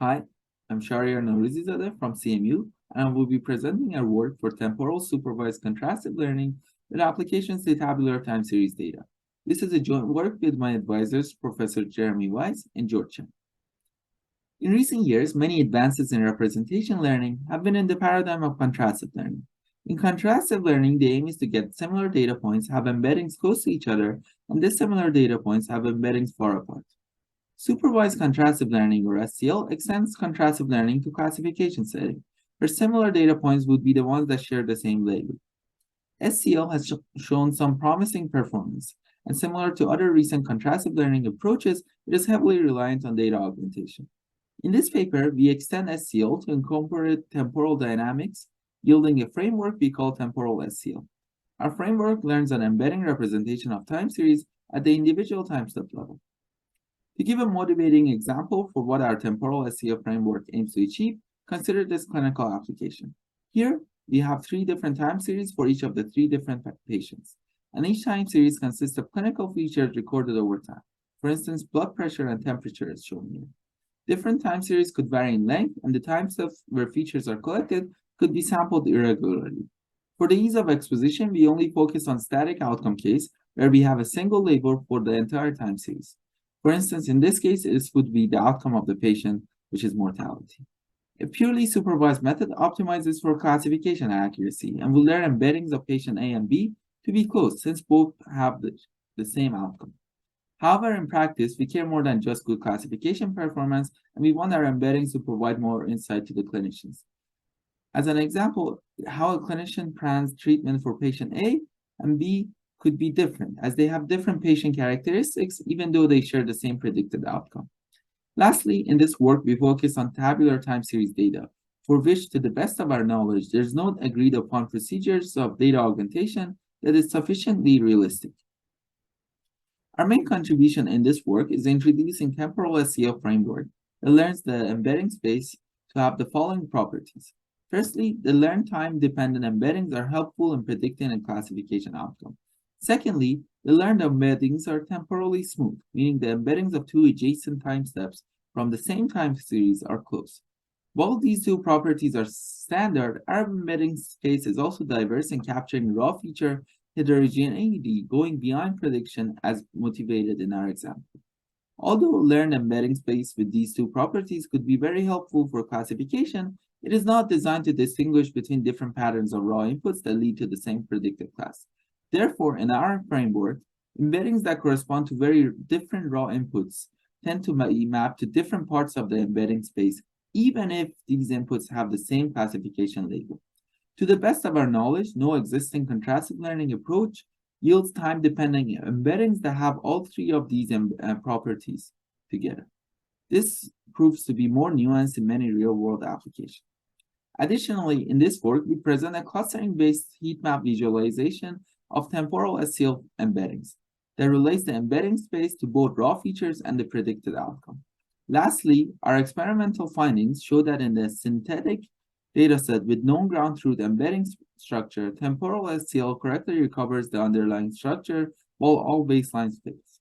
Hi, I'm Shahriar Nourizizadeh from CMU, and I will be presenting our work for temporal supervised contrastive learning with applications to tabular time series data. This is a joint work with my advisors, Professor Jeremy Weiss and George Chen. In recent years, many advances in representation learning have been in the paradigm of contrastive learning. In contrastive learning, the aim is to get similar data points have embeddings close to each other, and dissimilar data points have embeddings far apart. Supervised contrastive learning, or SCL, extends contrastive learning to classification setting, where similar data points would be the ones that share the same label. SCL has shown some promising performance, and similar to other recent contrastive learning approaches, it is heavily reliant on data augmentation. In this paper, we extend SCL to incorporate temporal dynamics, yielding a framework we call Temporal SCL. Our framework learns an embedding representation of time series at the individual time step level. To give a motivating example for what our temporal SEO framework aims to achieve, consider this clinical application. Here, we have 3 different time series for each of the 3 different patients, and each time series consists of clinical features recorded over time. For instance, blood pressure and temperature is shown here. Different time series could vary in length, and the time steps where features are collected could be sampled irregularly. For the ease of exposition, we only focus on static outcome case, where we have a single label for the entire time series. For instance, in this case, this would be the outcome of the patient, which is mortality. A purely supervised method optimizes for classification accuracy and will learn embeddings of patient A and B to be close since both have the same outcome. However, in practice, we care more than just good classification performance, and we want our embeddings to provide more insight to the clinicians. As an example, how a clinician plans treatment for patient A and B could be different, as they have different patient characteristics, even though they share the same predicted outcome. Lastly, in this work, we focus on tabular time series data, for which, to the best of our knowledge, there's no agreed upon procedures of data augmentation that is sufficiently realistic. Our main contribution in this work is introducing temporal SEO framework that learns the embedding space to have the following properties. Firstly, the learn time-dependent embeddings are helpful in predicting a classification outcome. Secondly, the learned embeddings are temporally smooth, meaning the embeddings of 2 adjacent time steps from the same time series are close. While these 2 properties are standard, our embedding space is also diverse in capturing raw feature heterogeneity going beyond prediction as motivated in our example. Although learned embedding space with these 2 properties could be very helpful for classification, it is not designed to distinguish between different patterns of raw inputs that lead to the same predicted class. Therefore, in our framework, embeddings that correspond to very different raw inputs tend to be mapped to different parts of the embedding space, even if these inputs have the same classification label. To the best of our knowledge, no existing contrastive learning approach yields time-dependent embeddings that have all 3 of these properties together. This proves to be more nuanced in many real-world applications. Additionally, in this work, we present a clustering-based heat map visualization of temporal SCL embeddings that relates the embedding space to both raw features and the predicted outcome. Lastly, our experimental findings show that in the synthetic dataset with known ground truth embedding structure, temporal SCL correctly recovers the underlying structure while all baselines fails.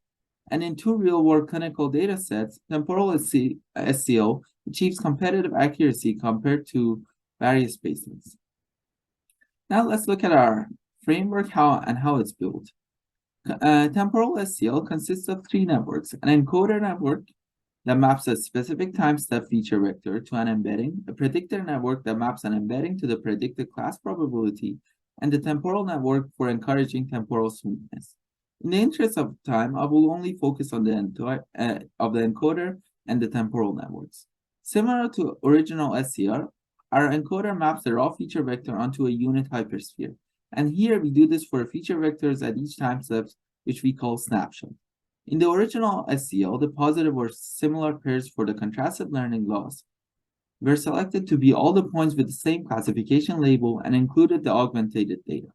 And in 2 real-world clinical datasets, temporal SCL achieves competitive accuracy compared to various baselines. Now let's look at our framework how it's built. Temporal SCL consists of 3 networks: an encoder network that maps a specific time step feature vector to an embedding, a predictor network that maps an embedding to the predicted class probability, and the temporal network for encouraging temporal smoothness. In the interest of time, I will only focus on the encoder and the temporal networks. Similar to original SCR, our encoder maps the raw feature vector onto a unit hypersphere. And here we do this for feature vectors at each time step, which we call snapshot. In the original SCL, the positive or similar pairs for the contrastive learning loss were selected to be all the points with the same classification label and included the augmented data.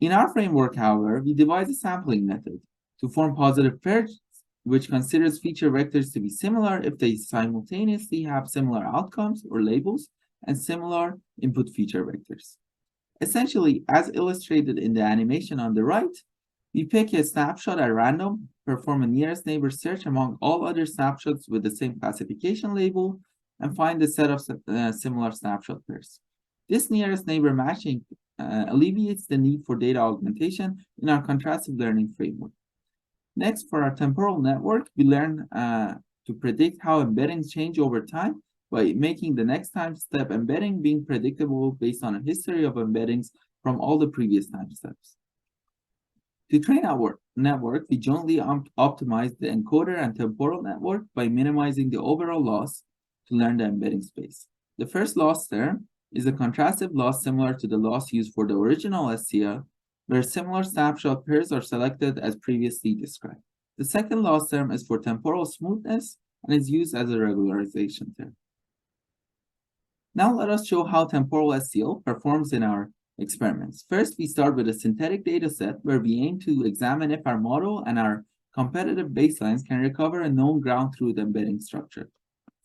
In our framework, however, we devised a sampling method to form positive pairs, which considers feature vectors to be similar if they simultaneously have similar outcomes or labels and similar input feature vectors. Essentially, as illustrated in the animation on the right, we pick a snapshot at random perform a nearest neighbor search among all other snapshots with the same classification label, and find a set of similar snapshot pairs. This nearest neighbor matching alleviates the need for data augmentation in our contrastive learning framework. Next, for our temporal network, we learn to predict how embeddings change over time by making the next time step embedding being predictable based on a history of embeddings from all the previous time steps. To train our network, we jointly optimize the encoder and temporal network by minimizing the overall loss to learn the embedding space. The first loss term is a contrastive loss similar to the loss used for the original STL, where similar snapshot pairs are selected as previously described. The second loss term is for temporal smoothness and is used as a regularization term. Now let us show how temporal STL performs in our experiments. First, we start with a synthetic data set where we aim to examine if our model and our competitive baselines can recover a known ground truth embedding structure.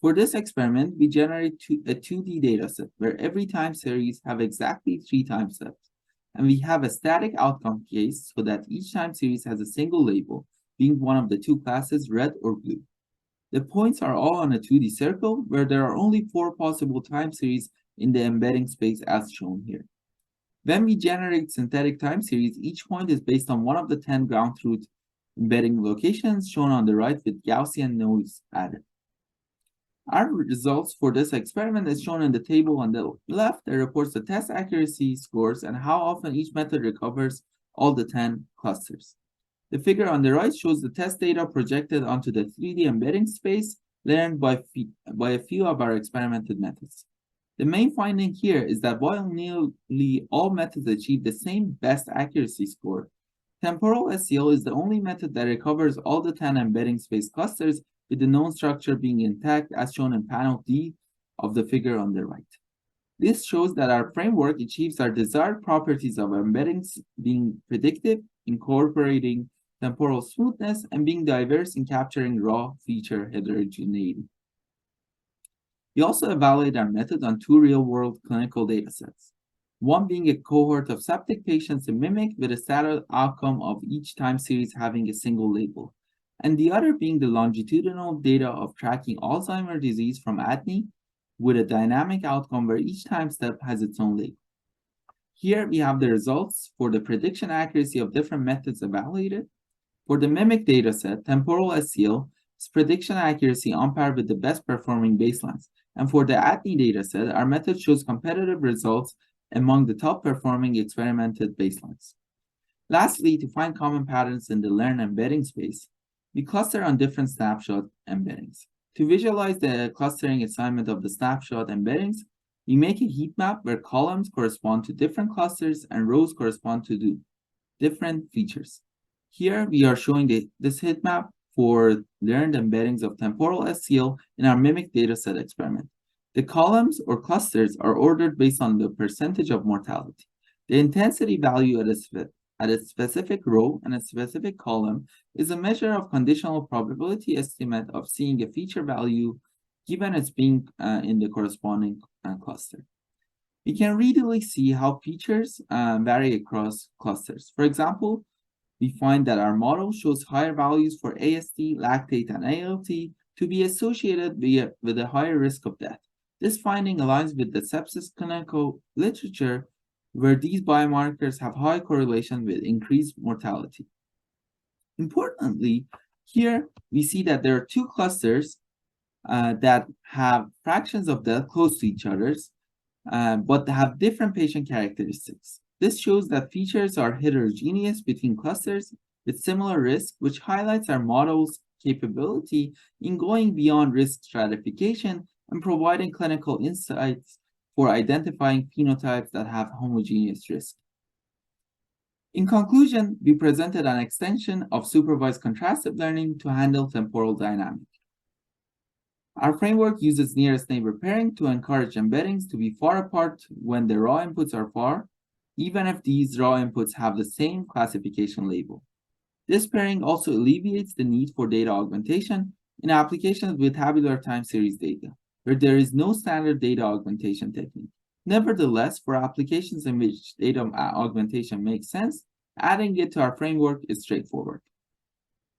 For this experiment, we generate a 2D data set where every time series have exactly 3 time steps, and we have a static outcome case so that each time series has a single label, being one of the 2 classes, red or blue. The points are all on a 2D circle where there are only 4 possible time series in the embedding space as shown here. When we generate synthetic time series, each point is based on one of the 10 ground truth embedding locations shown on the right with Gaussian noise added. Our results for this experiment is shown in the table on the left that reports the test accuracy scores and how often each method recovers all the 10 clusters. The figure on the right shows the test data projected onto the 3D embedding space learned by a few of our experimented methods. The main finding here is that while nearly all methods achieve the same best accuracy score, temporal STL is the only method that recovers all the 10 embedding space clusters with the known structure being intact as shown in panel D of the figure on the right. This shows that our framework achieves our desired properties of embeddings being predictive, incorporating temporal smoothness, and being diverse in capturing raw feature heterogeneity. We also evaluate our method on 2 real-world clinical datasets, one being a cohort of septic patients in MIMIC with a static outcome of each time series having a single label, and the other being the longitudinal data of tracking Alzheimer's disease from ADNI with a dynamic outcome where each time step has its own label. Here we have the results for the prediction accuracy of different methods evaluated. For the MIMIC dataset, temporal STL's prediction accuracy on par with the best performing baselines. And for the ADNI dataset, our method shows competitive results among the top performing experimented baselines. Lastly, to find common patterns in the learn embedding space, we cluster on different snapshot embeddings. To visualize the clustering assignment of the snapshot embeddings, we make a heat map where columns correspond to different clusters and rows correspond to different features. Here we are showing this heat map for learned embeddings of temporal STL in our MIMIC dataset experiment. The columns or clusters are ordered based on the percentage of mortality. The intensity value at a specific row and a specific column is a measure of conditional probability estimate of seeing a feature value given as being in the corresponding cluster. We can readily see how features vary across clusters. For example, we find that our model shows higher values for AST, lactate, and ALT to be associated with a higher risk of death. This finding aligns with the sepsis clinical literature, where these biomarkers have high correlation with increased mortality. Importantly, here we see that there are 2 clusters that have fractions of death close to each other, but have different patient characteristics. This shows that features are heterogeneous between clusters with similar risk, which highlights our model's capability in going beyond risk stratification and providing clinical insights for identifying phenotypes that have homogeneous risk. In conclusion, we presented an extension of supervised contrastive learning to handle temporal dynamics. Our framework uses nearest neighbor pairing to encourage embeddings to be far apart when the raw inputs are far, even if these raw inputs have the same classification label. This pairing also alleviates the need for data augmentation in applications with tabular time series data, where there is no standard data augmentation technique. Nevertheless, for applications in which data augmentation makes sense, adding it to our framework is straightforward.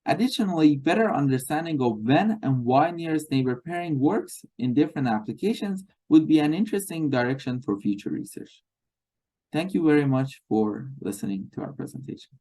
Additionally, better understanding of when and why nearest neighbor pairing works in different applications would be an interesting direction for future research. Thank you very much for listening to our presentation.